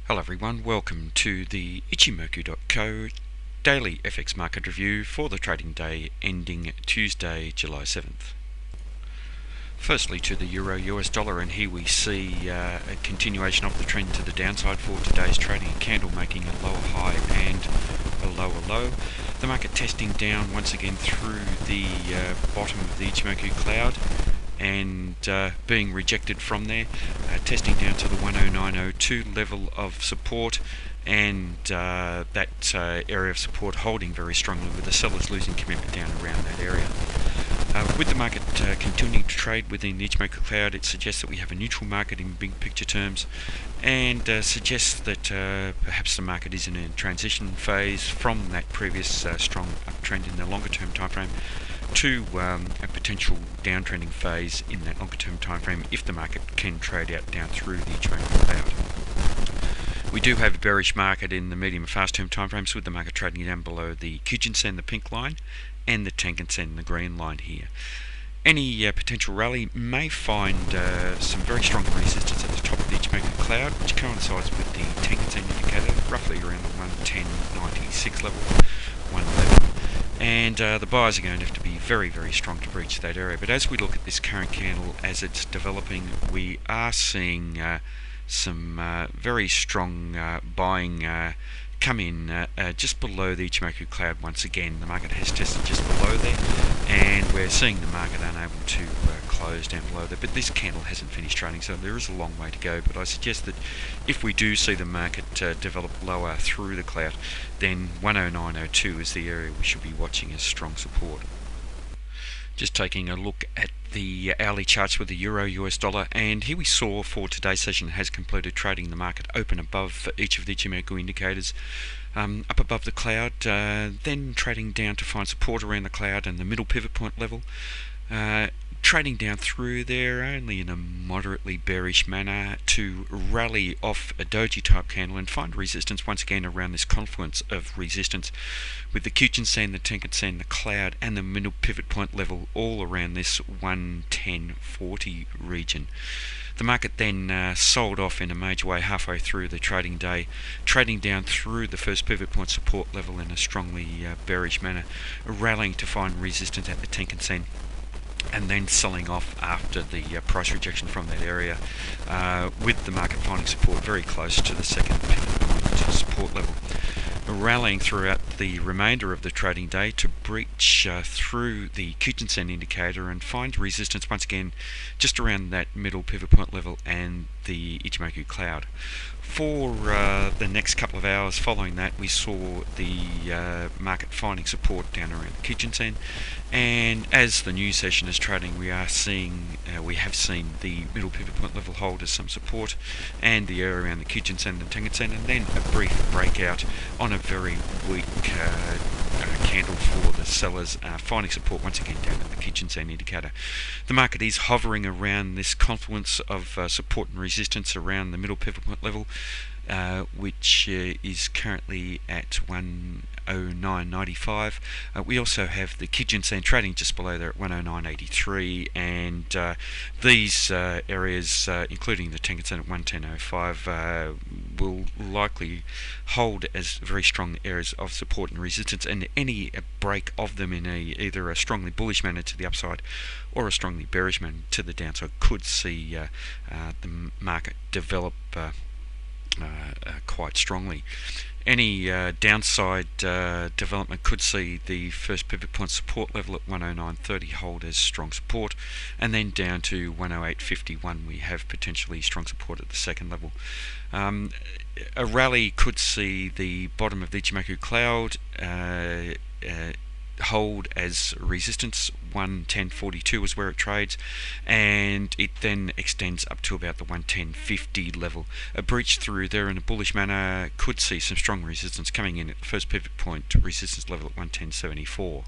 Hello everyone, welcome to the Ichimoku.co daily FX market review for the trading day ending Tuesday, July 7th. Firstly to the Euro US dollar, and here we see a continuation of the trend to the downside for today's trading, a candle making a lower high and a lower low. The market testing down once again through the bottom of the Ichimoku cloud and being rejected from there, testing down to the 109.02 level of support, and that area of support holding very strongly, with the sellers losing commitment down around that area. With the market continuing to trade within the Ichimoku cloud, it suggests that we have a neutral market in big picture terms, and suggests that perhaps the market is in a transition phase from that previous strong uptrend in the longer term time frame to a potential downtrending phase in that longer term time frame if the market can trade out down through the Ichimoku cloud. We do have a bearish market in the medium and fast term time frames, with the market trading down below the Kijun-sen, the pink line, and the Tenkan-sen, the green line here. Any potential rally may find some very strong resistance at the top of the Ichimoku cloud, which coincides with the Tenkan-sen indicator, roughly around the 110.96 level, 111. And the buyers are going to have to be very, very strong to breach that area. But as we look at this current candle as it's developing, we are seeing some very strong buying come in just below the Ichimoku cloud once again. The market has tested just below there, and we're seeing the market unable to close down below there. But this candle hasn't finished trading, so there is a long way to go. But I suggest that if we do see the market develop lower through the cloud, then 109.02 is the area we should be watching as strong support. Just taking a look at the hourly charts with the Euro US dollar, and here we saw for today's session has completed trading. The market open above each of the Ichimoku indicators, up above the cloud, then trading down to find support around the cloud and the middle pivot point level, trading down through there only in a moderately bearish manner to rally off a doji type candle and find resistance once again around this confluence of resistance, with the Kijun-sen, the Tenkan-sen, the cloud, and the middle pivot point level all around this 110.40 region. The market then sold off in a major way halfway through the trading day, trading down through the first pivot point support level in a strongly bearish manner, rallying to find resistance at the Tenkan-sen, and then selling off after the price rejection from that area, with the market finding support very close to the second pivot point support level, rallying throughout the remainder of the trading day to breach through the Kijun-sen indicator and find resistance once again just around that middle pivot point level and the Ichimoku cloud. For the next couple of hours following that, we saw the market finding support down around the Kijun-sen, and as the new session is trading, we have seen the middle pivot point level hold as some support, and the area around the Kijun-sen and Tenkan-sen, and then a brief breakout on a very weak candle for the sellers, finding support once again down at the Kijun-sen indicator. The market is hovering around this confluence of support and resistance around the middle pivot point level, which is currently at 109.95. We also have the Kijun-sen trading just below there at 109.83, and these areas, including the Tenkan-sen at 110.05, will likely hold as very strong areas of support and resistance, and any break of them in either a strongly bullish manner to the upside or a strongly bearish manner to the downside could see the market develop quite strongly. Any downside development could see the first pivot point support level at 109.30 hold as strong support, and then down to 108.51 we have potentially strong support at the second level. A rally could see the bottom of the Ichimoku cloud hold as resistance. 110.42 is where it trades, and it then extends up to about the 110.50 level. A breach through there in a bullish manner could see some strong resistance coming in at the first pivot point resistance level at 110.74.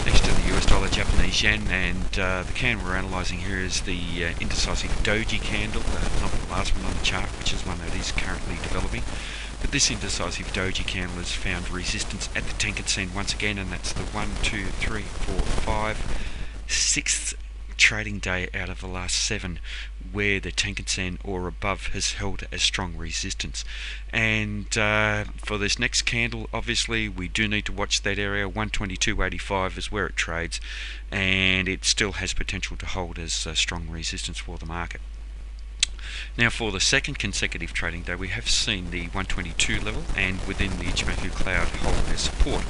Next to the US dollar, Japanese yen, and the candle we're analysing here is the indecisive doji candle, not the last one on the chart, which is one that is currently developing. But this indecisive doji candle has found resistance at the Tenkan-sen once again, and that's the 1, 2, 3, 4, 5, 6th trading day out of the last 7, where the Tenkan-sen or above has held as strong resistance. And for this next candle, obviously we do need to watch that area. 122.85 is where it trades, and it still has potential to hold as strong resistance for the market. Now, for the second consecutive trading day, we have seen the 122 level and within the Ichimoku cloud hold as support.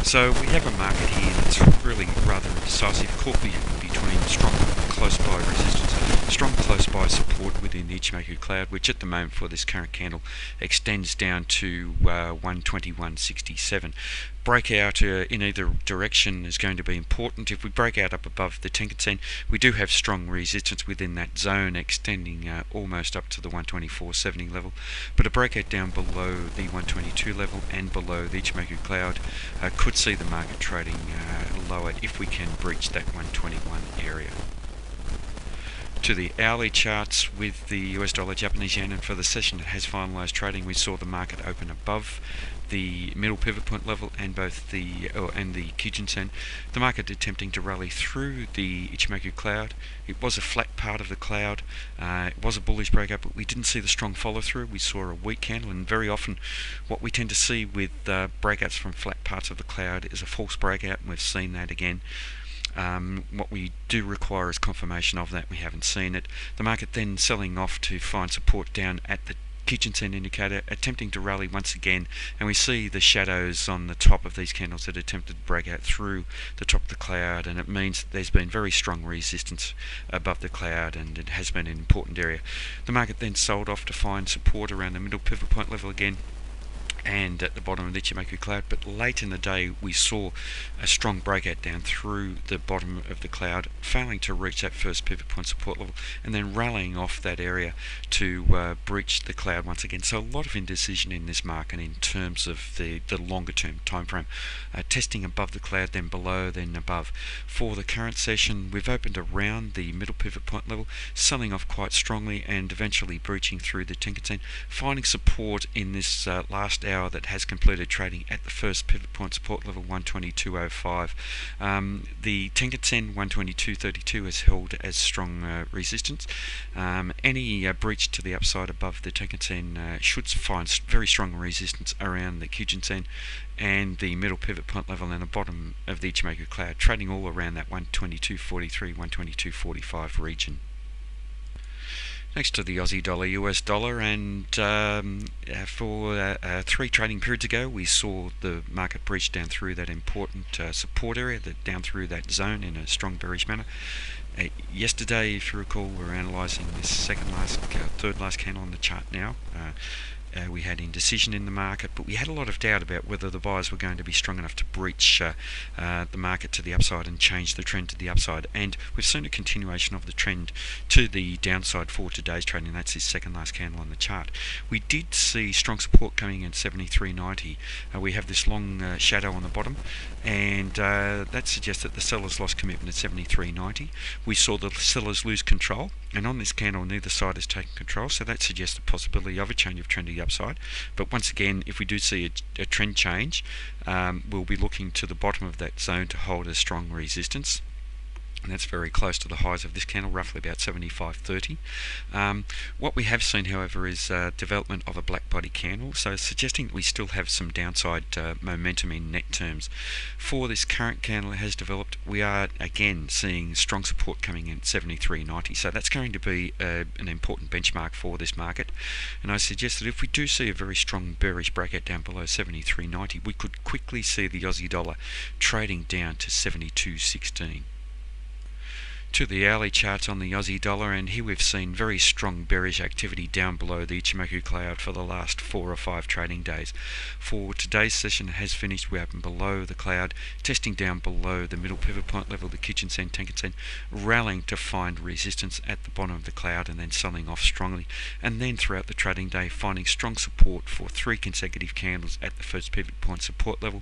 So we have a market here that's really rather indecisive, caught between strong close by resistance, strong close by support within the Ichimoku cloud, which at the moment for this current candle extends down to 121.67. Breakout in either direction is going to be important. If we break out up above the Tenkan-sen, we do have strong resistance within that zone, extending almost up to the 124.70 level. But a breakout down below the 122 level and below the Ichimoku cloud could see the market trading lower if we can breach that 121 area. To the hourly charts with the US dollar, Japanese yen, and for the session that has finalised trading, we saw the market open above the middle pivot point level and both the Kijun-sen. The market attempting to rally through the Ichimoku cloud. It was a flat part of the cloud. It was a bullish breakout, but we didn't see the strong follow through. We saw a weak candle, and very often what we tend to see with breakouts from flat parts of the cloud is a false breakout, and we've seen that again. What we do require is confirmation of that. We haven't seen it. The market then selling off to find support down at the Kijun-sen indicator, attempting to rally once again, and we see the shadows on the top of these candles that attempted to break out through the top of the cloud, and it means that there's been very strong resistance above the cloud, and it has been an important area. The market then sold off to find support around the middle pivot point level again and at the bottom of the Ichimoku cloud, but late in the day we saw a strong breakout down through the bottom of the cloud, failing to reach that first pivot point support level, and then rallying off that area to breach the cloud once again. So a lot of indecision in this market in terms of the longer term time frame, testing above the cloud, then below, then above. For the current session, we've opened around the middle pivot point level, selling off quite strongly and eventually breaching through the Tenkan-sen, finding support in this last hour that has completed trading at the first pivot point support level 122.05. The Tenkan-sen 122.32 has held as strong resistance. Any breach to the upside above the Tenkan-sen should find very strong resistance around the Kijun-sen and the middle pivot point level and the bottom of the Ichimoku cloud, trading all around that 122.43, 122.45 region. Next to the Aussie dollar, US dollar, and for 3 trading periods ago we saw the market breach down through that important support area, down through that zone in a strong bearish manner. Yesterday, if you recall, we were analysing this third last candle on the chart now. We had indecision in the market, but we had a lot of doubt about whether the buyers were going to be strong enough to breach the market to the upside and change the trend to the upside. And we've seen a continuation of the trend to the downside for today's trading. That's his second last candle on the chart. We did see strong support coming in 73.90. We have this long shadow on the bottom, and that suggests that the sellers lost commitment at 73.90. We saw the sellers lose control, and on this candle neither side has taken control, so that suggests the possibility of a change of trend to the upside. But once again, if we do see a trend change, we'll be looking to the bottom of that zone to hold a strong resistance, and that's very close to the highs of this candle, roughly about 75.30. What we have seen, however, is development of a black body candle, so suggesting that we still have some downside momentum in net terms. For this current candle it has developed, we are again seeing strong support coming in at 73.90, so that's going to be an important benchmark for this market. And I suggest that if we do see a very strong bearish breakout down below 73.90, we could quickly see the Aussie dollar trading down to 72.16. To the hourly charts on the Aussie dollar, and here we've seen very strong bearish activity down below the Ichimoku cloud for the last 4 or 5 trading days. For today's session, it has finished. We opened below the cloud, testing down below the middle pivot point level, the Kijun-sen, Tenkan-sen, rallying to find resistance at the bottom of the cloud and then selling off strongly, and then throughout the trading day finding strong support for 3 consecutive candles at the first pivot point support level,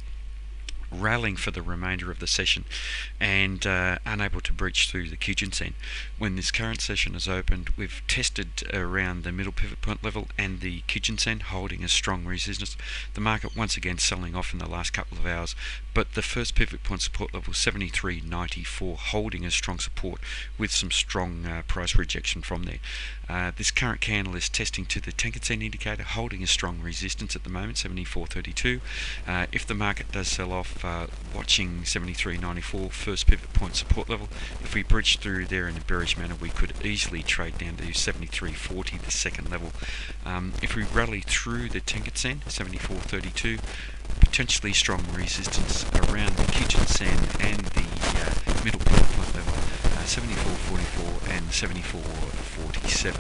rallying for the remainder of the session and unable to breach through the Kijun-sen. When this current session has opened, we've tested around the middle pivot point level and the Kijun-sen, holding a strong resistance. The market once again selling off in the last couple of hours, but the first pivot point support level 73.94 holding a strong support with some strong price rejection from there. This current candle is testing to the Tenkan-sen indicator, holding a strong resistance at the moment, 74.32. If the market does sell off, watching 73.94 first pivot point support level. If we breach through there in a bearish manner, we could easily trade down to 73.40, the second level. If we rally through the Tenkan-sen, 74.32, potentially strong resistance around the Kijun-sen and the middle pivot point level, 74.44 and 74.47.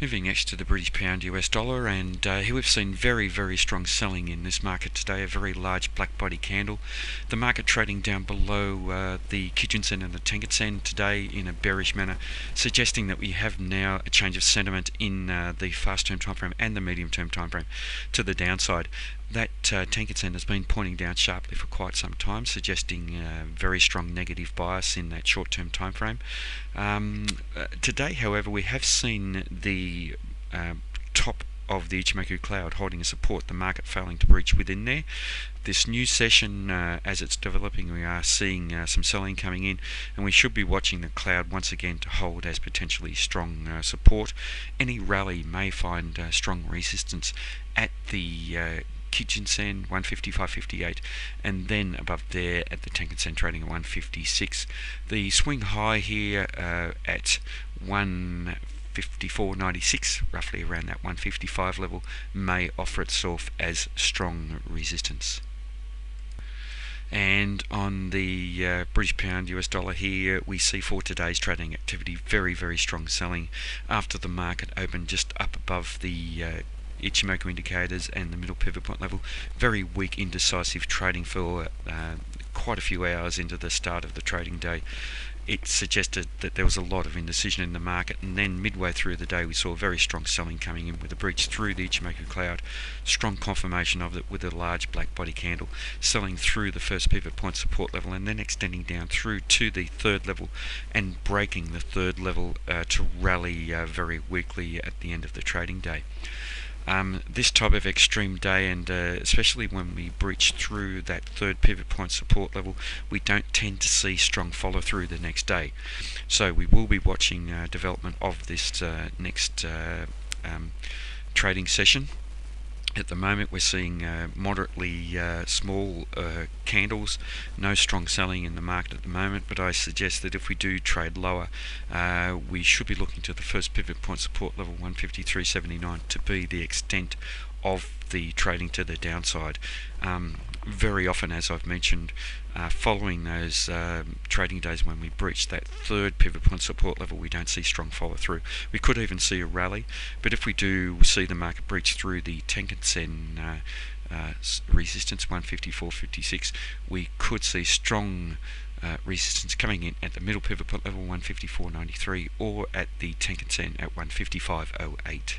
Moving next to the British pound US dollar, and here we've seen very, very strong selling in this market today, a very large black body candle. The market trading down below the Kijun-sen and the Tenkan-sen today in a bearish manner, suggesting that we have now a change of sentiment in the fast term time frame and the medium term time frame to the downside. That Tenkan-sen has been pointing down sharply for quite some time, suggesting very strong negative bias in that short-term time frame. Today, however, we have seen the top of the Ichimoku cloud holding a support, the market failing to breach within there. This new session, as it's developing, we are seeing some selling coming in, and we should be watching the cloud once again to hold as potentially strong support. Any rally may find strong resistance at the Kijun-sen 155.58, and then above there at the Tenkan-sen trading at 156. The swing high here at 154.96, roughly around that 155 level, may offer itself as strong resistance. And on the British pound US dollar here, we see for today's trading activity very, very strong selling after the market opened just up above the Ichimoku indicators and the middle pivot point level. Very weak, indecisive trading for quite a few hours into the start of the trading day. It suggested that there was a lot of indecision in the market, and then midway through the day we saw very strong selling coming in with a breach through the Ichimoku cloud, strong confirmation of it with a large black body candle, selling through the first pivot point support level and then extending down through to the third level and breaking the third level to rally very weakly at the end of the trading day. This type of extreme day, and especially when we breach through that third pivot point support level, we don't tend to see strong follow through the next day. So we will be watching development of this next trading session. At the moment we're seeing moderately small candles, no strong selling in the market at the moment, but I suggest that if we do trade lower, we should be looking to the first pivot point support level 153.79 to be the extent of the trading to the downside. Very often, as I've mentioned, following those trading days when we breach that third pivot point support level, we don't see strong follow through. We could even see a rally, but if we do see the market breach through the Tenkan-sen resistance 154.56, we could see strong resistance coming in at the middle pivot point level 154.93 or at the Tenkan-sen at 155.08.